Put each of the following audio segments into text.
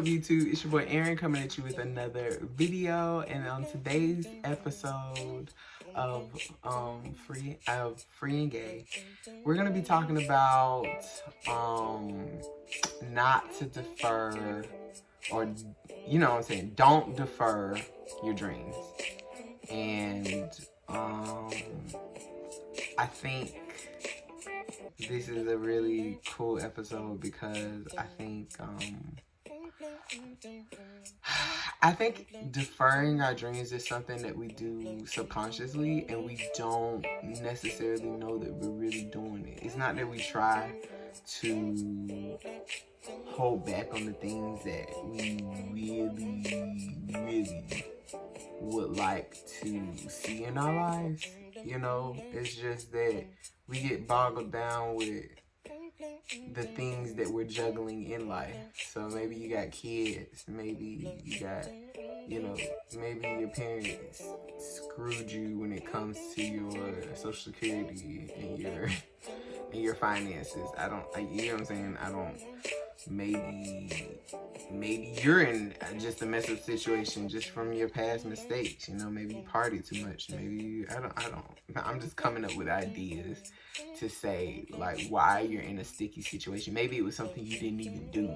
up, YouTube? It's your boy Aaron coming at you with another video, and on today's episode of Free and Gay, we're gonna be talking about not to defer, or you know what I'm saying, don't defer your dreams. And I think this is a really cool episode because I think deferring our dreams is something that we do subconsciously, and we don't necessarily know that we're really doing it. It's not that we try to hold back on the things that we really would like to see in our lives. You know, it's just that we get boggled down with the things that we're juggling in life. So maybe you got kids, maybe you got, maybe your parents screwed you when it comes to your Social Security and your finances. You know what I'm saying? Maybe you're in just a messed up situation just from your past mistakes. You know, maybe you partied too much. Maybe I'm just coming up with ideas to say like why you're in a sticky situation. Maybe it was something you didn't even do,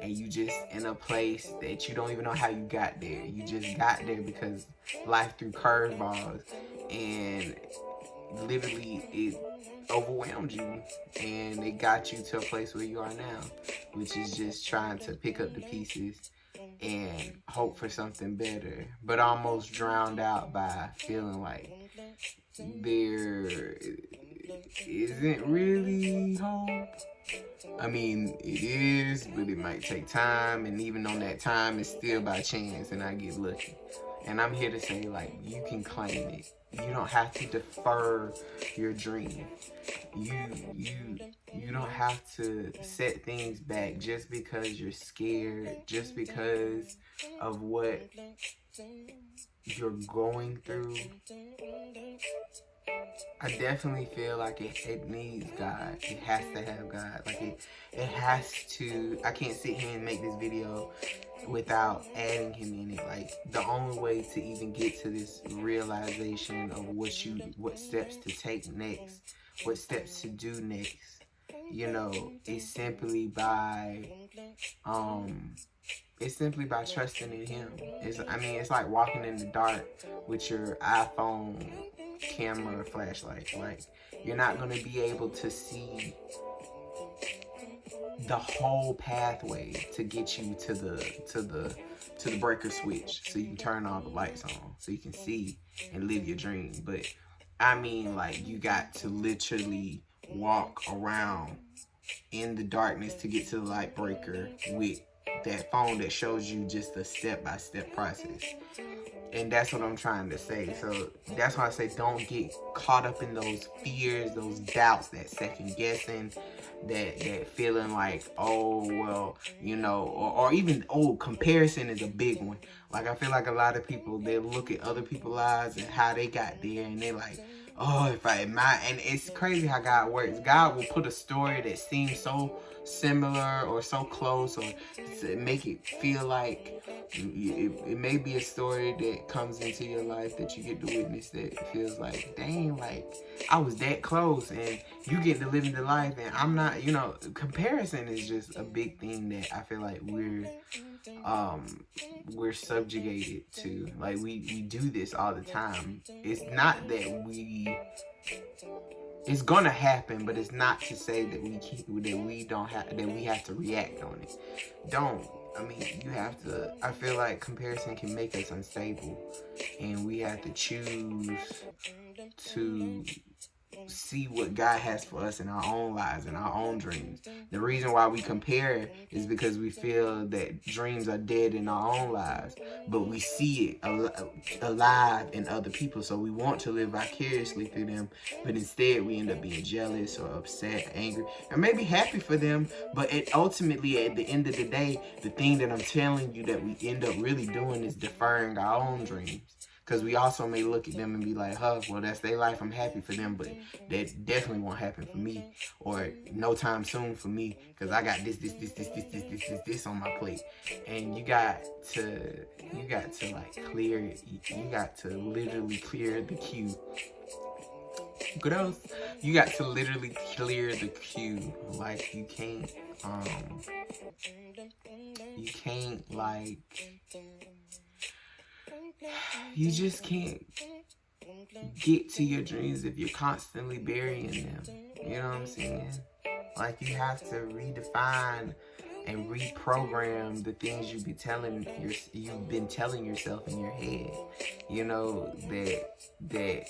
and you just in a place that you don't even know how you got there. You just got there because life threw curveballs, and literally it overwhelmed you, and it got you to a place where you are now, which is just trying to pick up the pieces and hope for something better, but almost drowned out by feeling like there isn't really hope. I mean, it is, but it might take time, and even on that time, it's still by chance, and I get lucky. And I'm here to say, like, you can claim it. You don't have to defer your dream. You don't have to set things back just because you're scared, just because of what you're going through. I definitely feel like it needs God. It has to have God. Like it has to. I can't sit here and make this video without adding him in it. Like, the only way to even get to this realization of what steps to take next, what steps to do next, is simply by trusting in him. It's like walking in the dark with your iPhone camera flashlight. Like, you're not going to be able to see the whole pathway to get you to the breaker switch, so you can turn all the lights on, so you can see and live your dream. But like, you got to literally walk around in the darkness to get to the light breaker with that phone that shows you just a step-by-step process. And that's what I'm trying to say. So that's why I say don't get caught up in those fears, those doubts, that second guessing, that feeling like, oh, well, or even, comparison is a big one. Like, I feel like a lot of people, they look at other people's lives and how they got there, and they're like, oh, and it's crazy how God works. God will put a story that seems so similar or so close, or to make it feel like it may be a story that comes into your life that you get to witness, that feels like, dang, like I was that close, and you get to live the life and I'm not. Comparison is just a big thing that I feel like we're subjugated to. Like, we do this all the time. It's not that it's gonna happen, but it's not to say that we have to react on it. You have to. I feel like comparison can make us unstable, and we have to choose to see what God has for us in our own lives and our own dreams. The reason why we compare is because we feel that dreams are dead in our own lives, but we see it alive in other people, so we want to live vicariously through them, but instead we end up being jealous or upset, angry, or maybe happy for them. But ultimately, at the end of the day, the thing that I'm telling you that we end up really doing is deferring our own dreams. Because we also may look at them and be like, huh, well, that's their life. I'm happy for them, but that definitely won't happen for me, or no time soon for me, because I got this on my plate. And you got to like clear it. You got to literally clear the queue. Gross. You got to literally clear the queue. Like, you can't like, you just can't get to your dreams if you're constantly burying them. You know what I'm saying? Like, you have to redefine and reprogram the things you've been telling yourself in your head. You know, that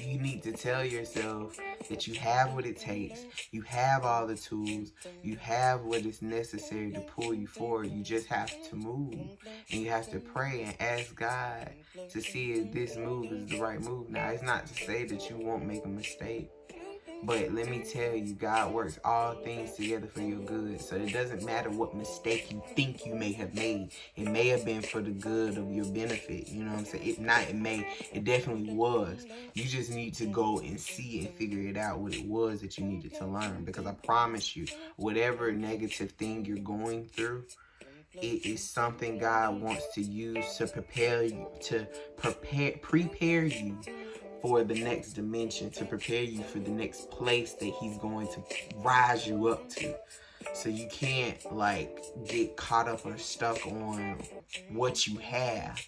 you need to tell yourself that you have what it takes, you have all the tools, you have what is necessary to pull you forward. You just have to move, and you have to pray and ask God to see if this move is the right move. Now, it's not to say that you won't make a mistake, but let me tell you, God works all things together for your good. So it doesn't matter what mistake you think you may have made. It may have been for the good of your benefit. You know what I'm saying? It definitely was. You just need to go and see and figure it out what it was that you needed to learn. Because I promise you, whatever negative thing you're going through, it is something God wants to use to prepare you for the next dimension, to prepare you for the next place that he's going to rise you up to. So you can't like get caught up or stuck on what you have,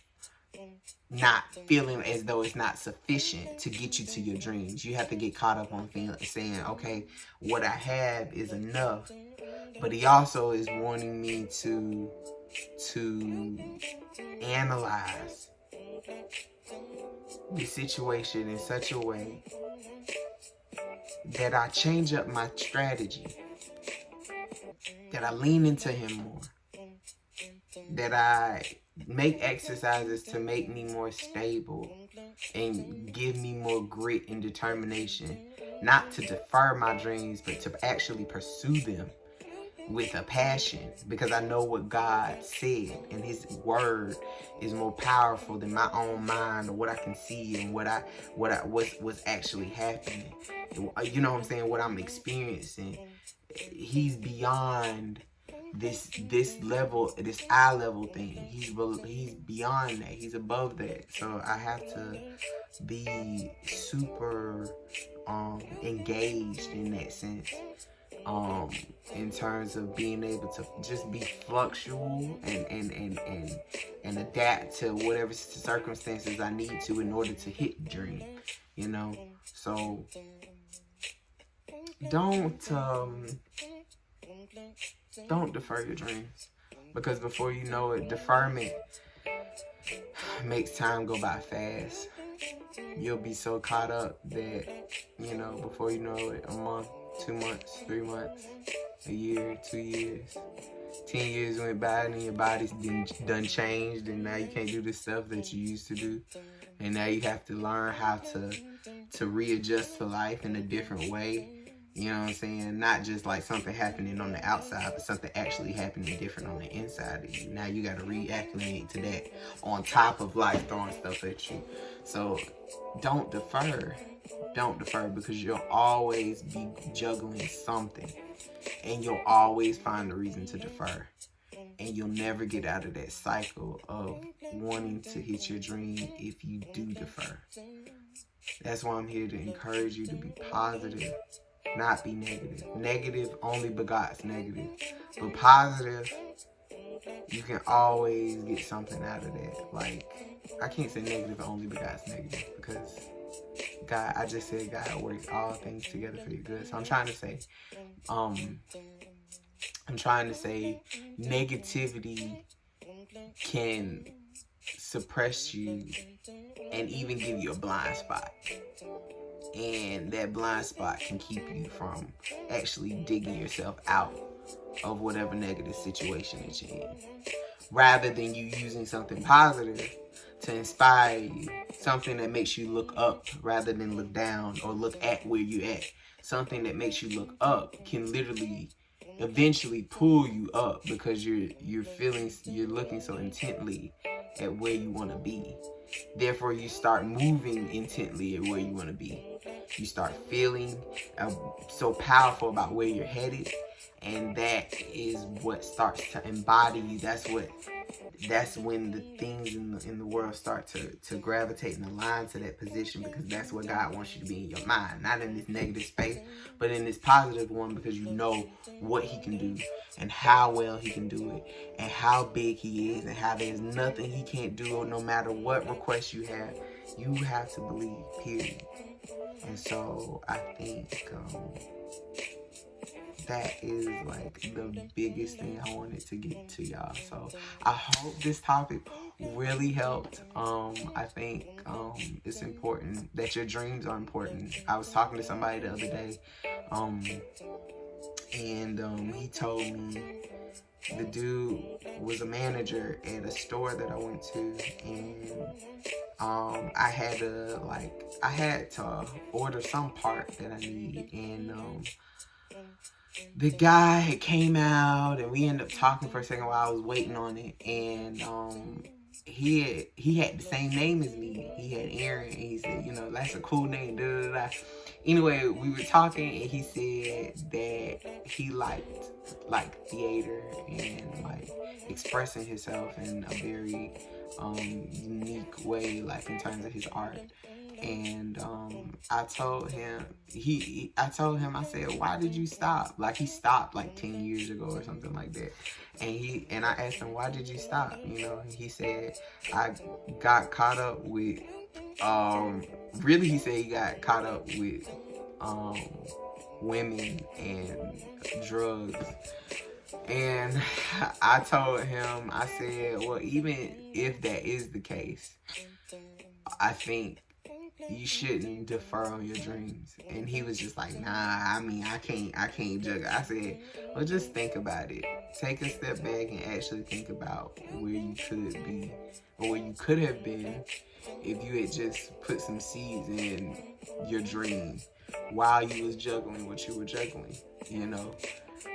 not feeling as though it's not sufficient to get you to your dreams. You have to get caught up on saying, okay, what I have is enough. But he also is wanting me to analyze the situation in such a way that I change up my strategy, that I lean into him more, that I make exercises to make me more stable and give me more grit and determination, not to defer my dreams, but to actually pursue them with a passion, because I know what God said, and his word is more powerful than my own mind or what I can see and what's actually happening. You know what I'm saying? What I'm experiencing. He's beyond this level, this eye level thing. He's beyond that. He's above that. So I have to be super engaged in that sense. In terms of being able to just be fluctual and adapt to whatever circumstances I need to in order to hit the dream, you know. So don't defer your dreams, because before you know it, deferment makes time go by fast. You'll be so caught up that, you know, before you know it, a month, 2 months, 3 months, a year, 2 years, 10 years went by, and then your body's done changed, and now you can't do the stuff that you used to do. And now you have to learn how to readjust to life in a different way. You know what I'm saying? Not just like something happening on the outside, but something actually happening different on the inside of you. Now you got to reacclimate to that on top of life throwing stuff at you. So don't defer. Don't defer, because you'll always be juggling something, and you'll always find a reason to defer, and you'll never get out of that cycle of wanting to hit your dream if you do defer. That's why I'm here to encourage you to be positive, not be negative. Negative only begots negative, but positive, you can always get something out of that. Like, I can't say negative only begots negative, because God, I just said God works all things together for your good. So I'm trying to say negativity can suppress you and even give you a blind spot. And that blind spot can keep you from actually digging yourself out of whatever negative situation that you're in. Rather than you using something positive to inspire you, something that makes you look up rather than look down or look at where you're at. Something that makes you look up can literally eventually pull you up, because you're looking so intently at where you want to be. Therefore, you start moving intently at where you want to be. You start feeling so powerful about where you're headed, and that is what starts to embody you. That's when the things in the world start to gravitate and align to that position, because that's where God wants you to be in your mind. Not in this negative space, but in this positive one, because you know what he can do and how well he can do it and how big he is and how there's nothing he can't do, no matter what request you have. You have to believe, period. And so I think that is like the biggest thing I wanted to get to y'all. So I hope this topic really helped. I think it's important that your dreams are important. I was talking to somebody the other day, and he told me the dude was a manager at a store that I went to, and I had to order some part that I need, and the guy had came out, and we ended up talking for a second while I was waiting on it, and he had the same name as me. He had Aaron, and he said, you know, that's a cool name, da da da. Anyway, we were talking, and he said that he liked theater and like expressing himself in a very unique way, like in terms of his art. And I told him, I said, why did you stop? Like, he stopped like 10 years ago or something like that. And I asked him, why did you stop? You know, and he said, I got caught up with, really he said he got caught up with women and drugs. And I told him, I said, well, even if that is the case, I think you shouldn't defer on your dreams. And he was just like, nah, I mean, I can't juggle. I said, well, just think about it. Take a step back and actually think about where you could be, or where you could have been, if you had just put some seeds in your dream while you was juggling what you were juggling, you know.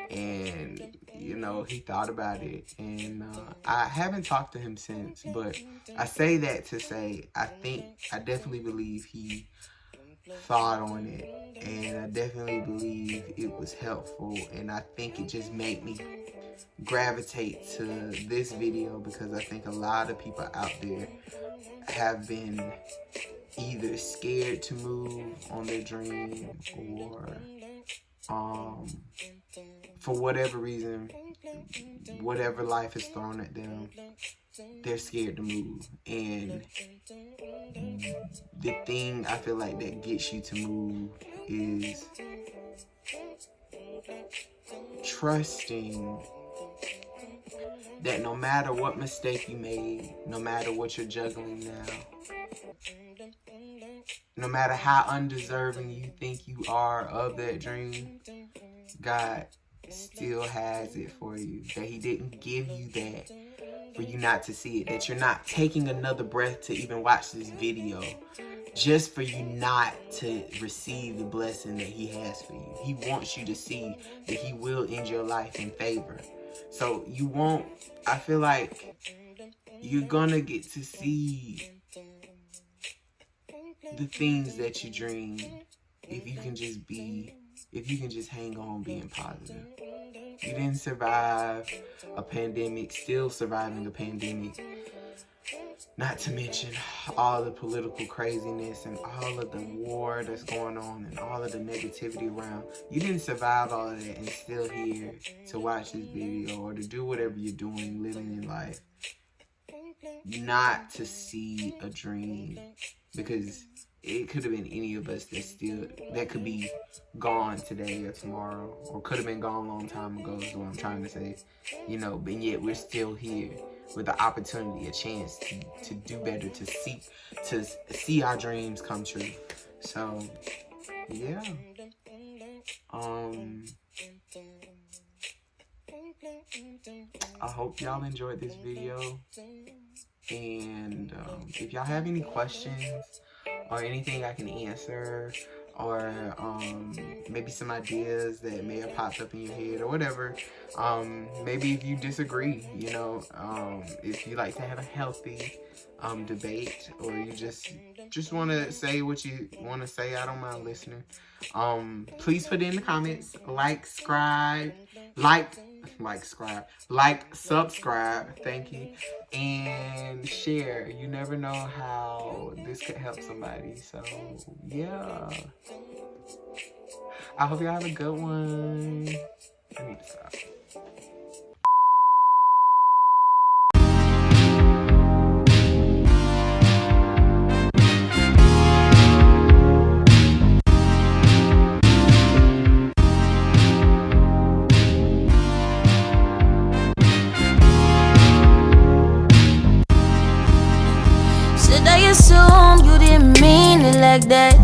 And, you know, he thought about it, and I haven't talked to him since, but I say that to say, I definitely believe he thought on it, and I definitely believe it was helpful, and I think it just made me gravitate to this video, because I think a lot of people out there have been either scared to move on their dream, or for whatever reason, whatever life has thrown at them, they're scared to move. And the thing I feel like that gets you to move is trusting that no matter what mistake you made, no matter what you're juggling now, no matter how undeserving you think you are of that dream, God still has it for you. That he didn't give you that for you not to see it. That you're not taking another breath to even watch this video just for you not to receive the blessing that he has for you. He wants you to see that he will end your life in favor. So you won't, I feel like you're gonna get to see the things that you dream if you can just hang on being positive. You didn't survive a pandemic, still surviving a pandemic. Not to mention all the political craziness and all of the war that's going on and all of the negativity around. You didn't survive all of that and still here to watch this video or to do whatever you're doing, living in life. Not to see a dream, because it could have been any of us that could be gone today or tomorrow, or could have been gone a long time ago, is what I'm trying to say. You know, but yet we're still here with the opportunity, a chance to do better, to see our dreams come true. So, yeah. I hope y'all enjoyed this video. And if y'all have any questions or anything I can answer, or maybe some ideas that may have popped up in your head or whatever. Maybe if you disagree, you know, if you like to have a healthy debate, or you just want to say what you want to say, I don't mind listening. Please put it in the comments. Subscribe, thank you, and share. You never know how this could help somebody. So yeah, I hope y'all have a good one. I need to stop. Should I assume you didn't mean it like that?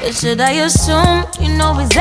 Or should I assume you know exactly?